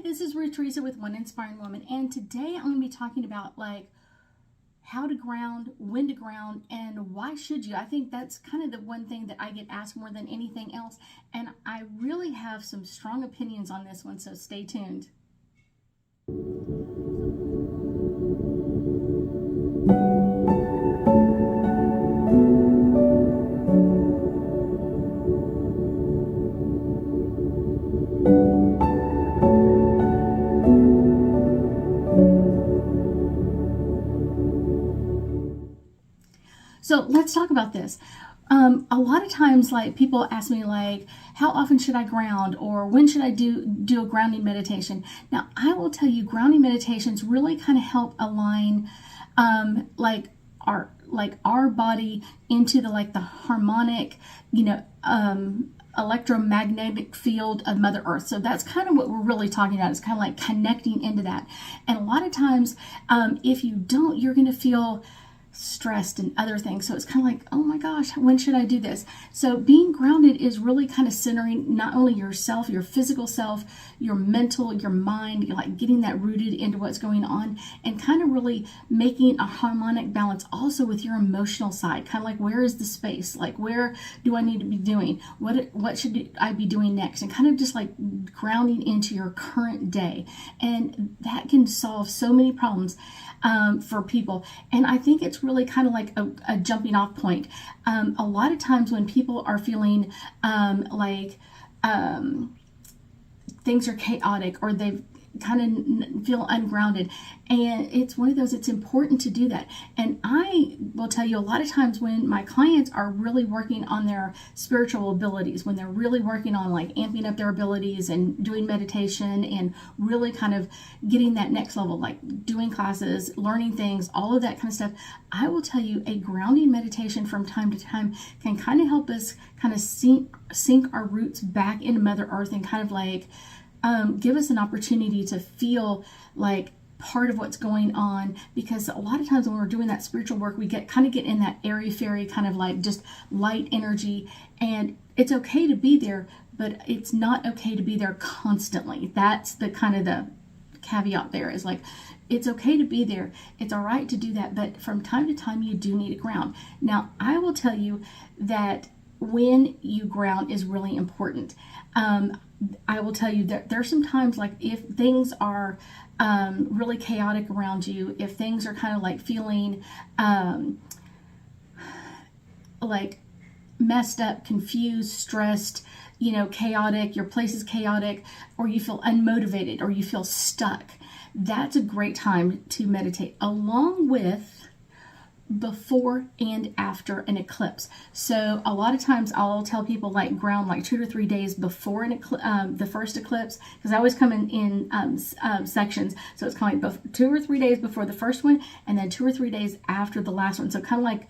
this is Ruth Theresa with One Inspiring Woman, and today I'm going to be talking about like how to ground, when to ground, and why should you. I think that's kind of the one thing that I get asked more than anything else, and I really have some strong opinions on this one, so stay tuned. So let's talk about this. A lot of times, like, people ask me, like, how often should I ground, or when should I do a grounding meditation? Now, I will tell you, grounding meditations really kind of help align, our body into the harmonic, electromagnetic field of Mother Earth. So that's kind of what we're really talking about. It's kind of like connecting into that. And a lot of times, if you don't, you're going to feel stressed and other things. So it's kind of like, oh my gosh, when should I do this? So being grounded is really kind of centering not only yourself, your physical self, your mental, your mind, like getting that rooted into what's going on, and kind of really making a harmonic balance also with your emotional side. Kind of like, where is the space? Like, where do I need to be doing? What should I be doing next? And kind of just like grounding into your current day. And that can solve so many problems for people. And I think it's really kind of like a jumping off point. A lot of times when people are feeling things are chaotic, or they kind of feel ungrounded, and it's one of those, it's important to do that. And I will tell you, a lot of times when my clients are really working on their spiritual abilities, when they're really working on like amping up their abilities and doing meditation and really kind of getting that next level, like doing classes, learning things, all of that kind of stuff, I will tell you, a grounding meditation from time to time can kind of help us kind of sink our roots back into Mother Earth, and kind of like give us an opportunity to feel like part of what's going on. Because a lot of times when we're doing that spiritual work, we get in that airy-fairy kind of like just light energy, and it's okay to be there, but it's not okay to be there constantly. That's the kind of the caveat there, is like, it's okay to be there. It's all right to do that, but from time to time you do need to ground. Now, I will tell you that when you ground is really important. I will tell you that there's some times, like, if things are really chaotic around you, if things are kind of like feeling like messed up, confused, stressed, chaotic, your place is chaotic, or you feel unmotivated, or you feel stuck, that's a great time to meditate, along with before and after an eclipse. So a lot of times I'll tell people, like, ground like 2 to 3 days before the first eclipse, because I always come in sections. So it's kind of like 2 or 3 days before the first one, and then 2 or 3 days after the last one. So kind of like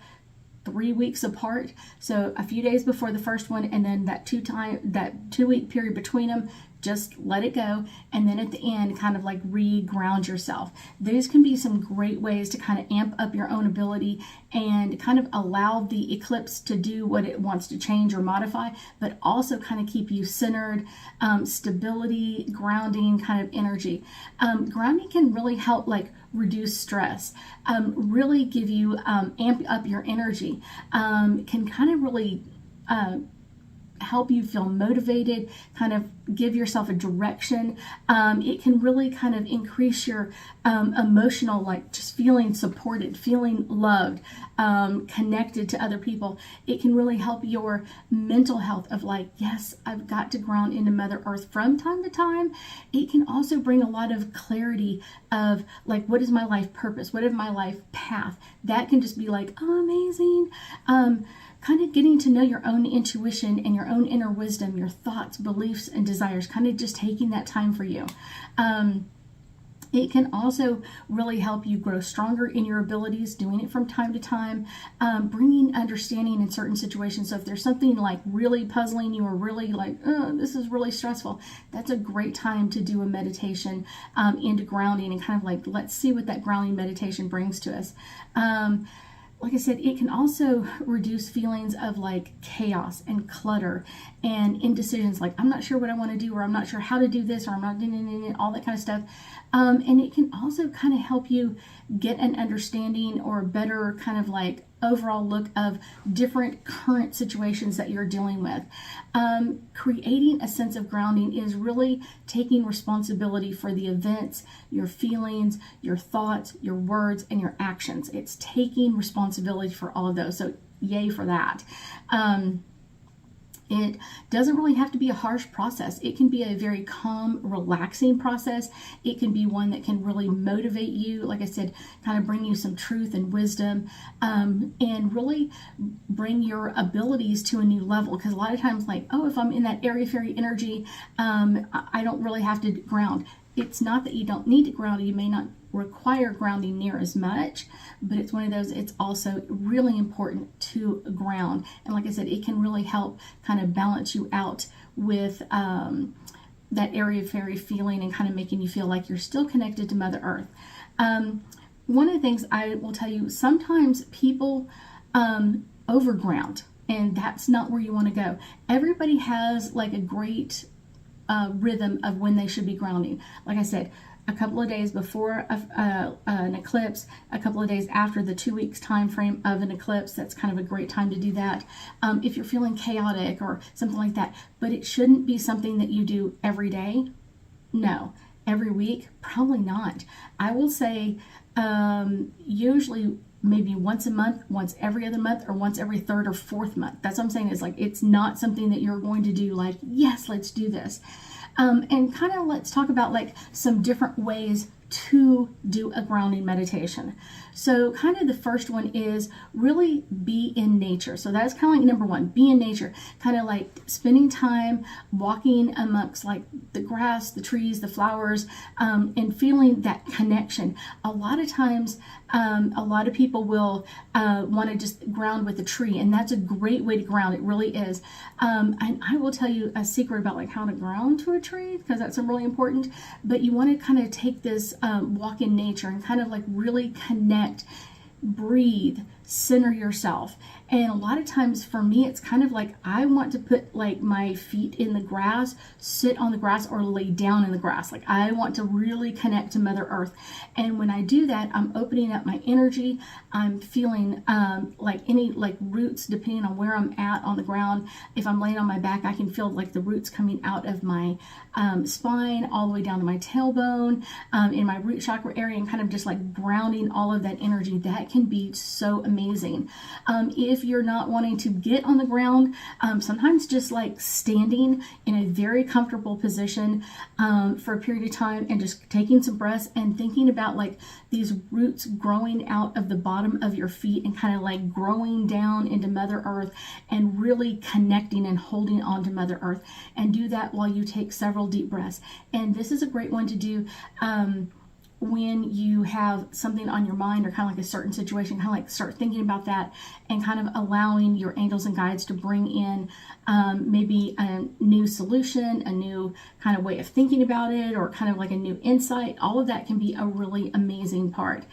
3 weeks apart. So a few days before the first one, and then that 2-week period between them, just let it go. And then at the end, kind of like re-ground yourself. These can be some great ways to kind of amp up your own ability and kind of allow the eclipse to do what it wants to change or modify, but also kind of keep you centered, stability, grounding kind of energy. Grounding can really help, like, reduce stress, really give you, amp up your energy, can kind of really help you feel motivated, kind of give yourself a direction. It can really kind of increase your emotional, like, just feeling supported, feeling loved, connected to other people. It can really help your mental health of like, yes, I've got to ground into Mother Earth from time to time. It can also bring a lot of clarity of like, what is my life purpose? What is my life path? That can just be like, oh, amazing. Kind of getting to know your own intuition and your own inner wisdom, your thoughts, beliefs, and desires, kind of just taking that time for you. It can also really help you grow stronger in your abilities, doing it from time to time, bringing understanding in certain situations. So if there's something like really puzzling you, or really like, oh, this is really stressful, that's a great time to do a meditation into grounding, and kind of like, let's see what that grounding meditation brings to us. like I said, it can also reduce feelings of like chaos and clutter and indecisions, like I'm not sure what I want to do, or I'm not sure how to do this, or I'm not doing all that kind of stuff. And it can also kind of help you get an understanding or a better kind of like overall look of different current situations that you're dealing with. Creating a sense of grounding is really taking responsibility for the events, your feelings, your thoughts, your words, and your actions. It's taking responsibility for all of those. So yay for that. It doesn't really have to be a harsh process. It can be a very calm, relaxing process. It can be one that can really motivate you, like I said, kind of bring you some truth and wisdom, and really bring your abilities to a new level. Because a lot of times, like, oh, if I'm in that airy fairy energy, I don't really have to ground. It's not that you don't need to ground. You may not require grounding near as much, but it's one of those, it's also really important to ground. And like I said, it can really help kind of balance you out with that airy fairy feeling and kind of making you feel like you're still connected to Mother Earth. One of the things I will tell you, sometimes people overground, and that's not where you want to go. Everybody has like a great rhythm of when they should be grounding. Like I said, a couple of days before an eclipse, a couple of days after the 2 weeks time frame of an eclipse. That's kind of a great time to do that. If you're feeling chaotic or something like that, but it shouldn't be something that you do every day. No. Every week? Probably not. I will say usually maybe once a month, once every other month, or once every third or fourth month. That's what I'm saying. Is like, it's not something that you're going to do like, yes, let's do this. And kind of let's talk about like some different ways to do a grounding meditation. So kind of the first one is really be in nature. So that's kind of like number one, be in nature, kind of like spending time walking amongst like the grass, the trees, the flowers, and feeling that connection. A lot of times, a lot of people will want to just ground with a tree, and that's a great way to ground. It really is. And I will tell you a secret about like how to ground to a tree, because that's really important. But you want to kind of take this walk in nature and kind of like really connect, breathe, center yourself. And a lot of times for me, it's kind of like I want to put like my feet in the grass, sit on the grass, or lay down in the grass. Like I want to really connect to Mother Earth. And when I do that, I'm opening up my energy. I'm feeling like any like roots, depending on where I'm at on the ground. If I'm laying on my back, I can feel like the roots coming out of my spine all the way down to my tailbone, in my root chakra area, and kind of just like grounding all of that energy. That can be so amazing. If you're not wanting to get on the ground, sometimes just like standing in a very comfortable position for a period of time and just taking some breaths and thinking about like these roots growing out of the bottom of your feet and kind of like growing down into Mother Earth and really connecting and holding on to Mother Earth. And do that while you take several deep breaths. And this is a great one to do when you have something on your mind, or kind of like a certain situation, kind of like start thinking about that and kind of allowing your angels and guides to bring in maybe a new solution, a new kind of way of thinking about it, or kind of like a new insight. All of that can be a really amazing part.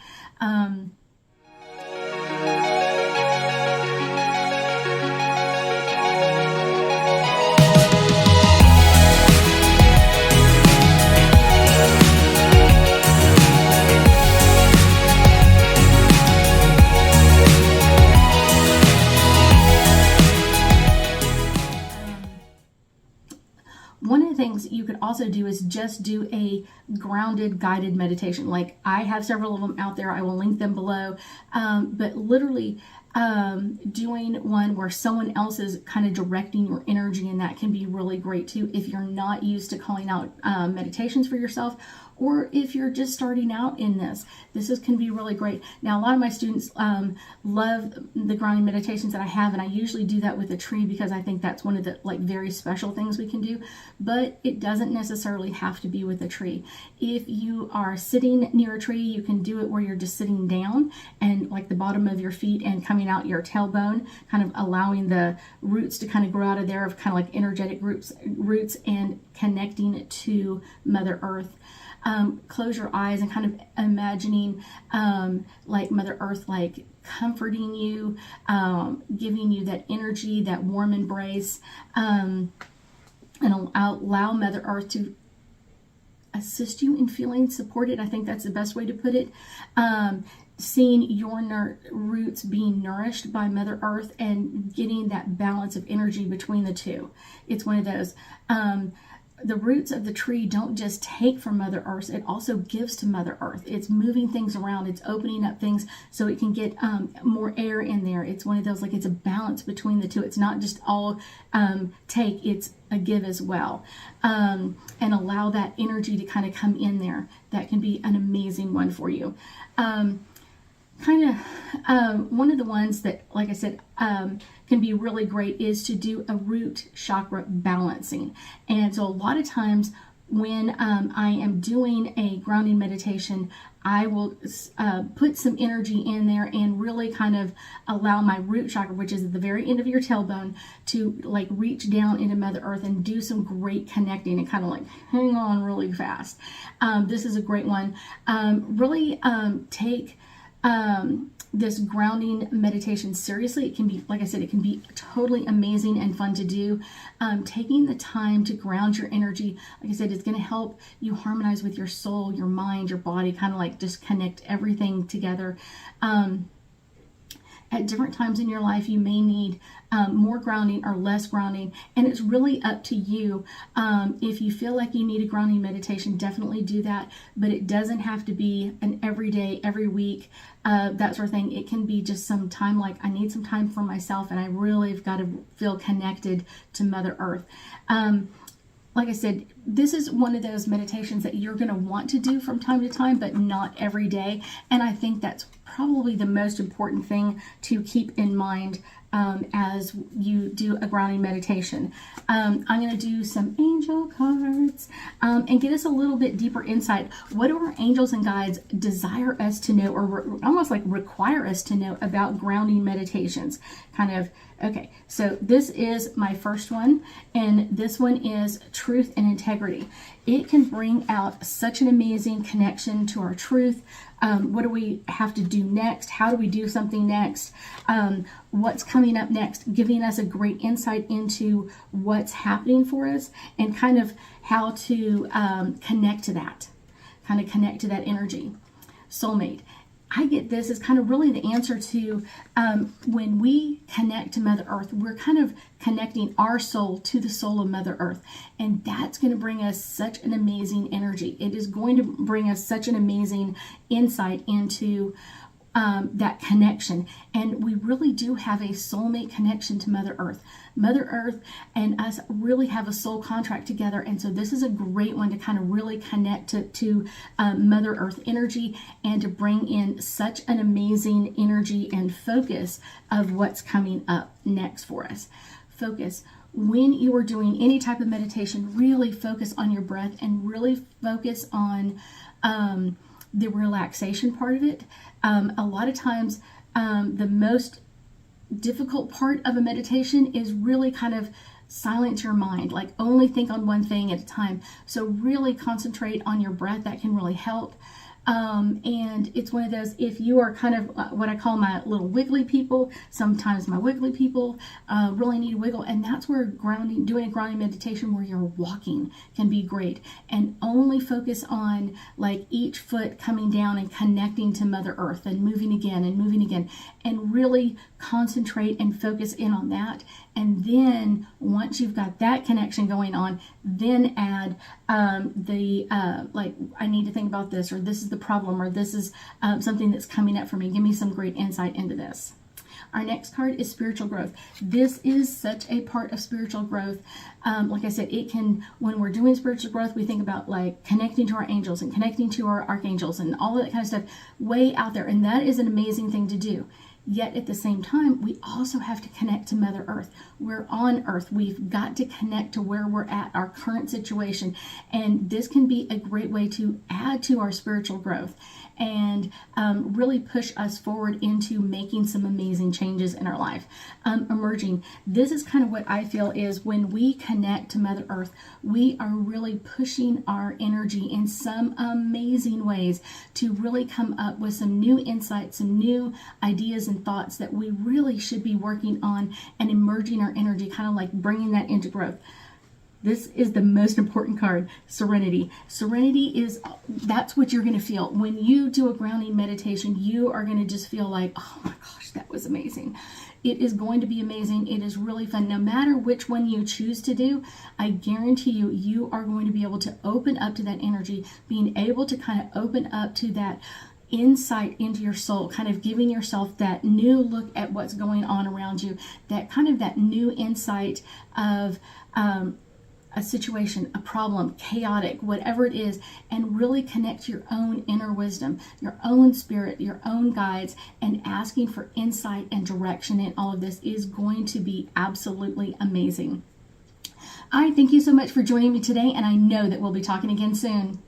One of the things you could also do is just do a grounded guided meditation. Like I have several of them out there. I will link them below. But literally doing one where someone else is kind of directing your energy, and that can be really great too if you're not used to calling out meditations for yourself, or if you're just starting out in this. Can be really great. Now, a lot of my students love the grounding meditations that I have, and I usually do that with a tree because I think that's one of the like very special things we can do, but it doesn't necessarily have to be with a tree. If you are sitting near a tree, you can do it where you're just sitting down and like the bottom of your feet and coming coming out your tailbone, kind of allowing the roots to kind of grow out of there, of kind of like energetic roots, and connecting to Mother Earth. Close your eyes and kind of imagining like Mother Earth, like comforting you, giving you that energy, that warm embrace, and allow Mother Earth to assist you in feeling supported. I think that's the best way to put it. Seeing your roots being nourished by Mother Earth and getting that balance of energy between the two. It's one of those. The roots of the tree don't just take from Mother Earth, it also gives to Mother Earth. It's moving things around, it's opening up things so it can get more air in there. It's one of those, like, it's a balance between the two. It's not just all take, it's a give as well. And allow that energy to kind of come in there. That can be an amazing one for you. One of the ones that, like I said, can be really great is to do a root chakra balancing. And so a lot of times when I am doing a grounding meditation, I will put some energy in there and really kind of allow my root chakra, which is at the very end of your tailbone, to like reach down into Mother Earth and do some great connecting and kind of like hang on really fast. This is a great one. Really take this grounding meditation seriously. It can be, like I said, it can be totally amazing and fun to do. Taking the time to ground your energy, like I said, it's going to help you harmonize with your soul, your mind, your body, kind of like just connect everything together. At different times in your life, you may need more grounding or less grounding, and it's really up to you. If you feel like you need a grounding meditation, definitely do that, but it doesn't have to be an every day, every week, that sort of thing. It can be just some time, like I need some time for myself, and I really have got to feel connected to Mother Earth. Like I said, this is one of those meditations that you're going to want to do from time to time, but not every day. And I think that's probably the most important thing to keep in mind as you do a grounding meditation. I'm going to do some angel cards and get us a little bit deeper insight. What do our angels and guides desire us to know, or almost like require us to know about grounding meditations? Okay, so this is my first one, and this one is truth and integrity. It can bring out such an amazing connection to our truth. What do we have to do next? How do we do something next? What's coming up next? Giving us a great insight into what's happening for us and kind of how to connect to that energy. Soulmate. I get this as kind of really the answer to when we connect to Mother Earth, we're kind of connecting our soul to the soul of Mother Earth. And that's going to bring us such an amazing energy. It is going to bring us such an amazing insight into that connection. And we really do have a soulmate connection to Mother Earth. Mother Earth and us really have a soul contract together. And so this is a great one to kind of really connect to Mother Earth energy and to bring in such an amazing energy and focus of what's coming up next for us. Focus. When you are doing any type of meditation, really focus on your breath and really focus on the relaxation part of it. A lot of times, the most difficult part of a meditation is really kind of silence your mind, like only think on one thing at a time. So really concentrate on your breath. That can really help. And it's one of those, if you are kind of what I call my little wiggly people, sometimes my wiggly people really need a wiggle, and that's where doing a grounding meditation where you're walking can be great, and only focus on like each foot coming down and connecting to Mother Earth and moving again, and really concentrate and focus in on that. And then once you've got that connection going on, then add like I need to think about this, or this is the problem, or this is something that's coming up for me. Give me some great insight into this. Our next card is spiritual growth. This is such a part of spiritual growth. Like I said, it can, when we're doing spiritual growth, we think about like connecting to our angels and connecting to our archangels and all of that kind of stuff way out there. And that is an amazing thing to do. Yet at the same time, we also have to connect to Mother Earth. We're on Earth. We've got to connect to where we're at, our current situation. And this can be a great way to add to our spiritual growth and really push us forward into making some amazing changes in our life. Emerging. This is kind of what I feel is when we connect to Mother Earth, we are really pushing our energy in some amazing ways to really come up with some new insights, some new ideas and thoughts that we really should be working on and emerging our energy, kind of like bringing that into growth. This is the most important card, Serenity. Serenity is, that's what you're going to feel. When you do a grounding meditation, you are going to just feel like, oh my gosh, that was amazing. It is going to be amazing. It is really fun. No matter which one you choose to do, I guarantee you, you are going to be able to open up to that energy, being able to kind of open up to that insight into your soul, kind of giving yourself that new look at what's going on around you, that kind of that new insight of, a situation, a problem, chaotic, whatever it is, and really connect to your own inner wisdom, your own spirit, your own guides, and asking for insight and direction in all of this is going to be absolutely amazing. I thank you so much for joining me today, and I know that we'll be talking again soon.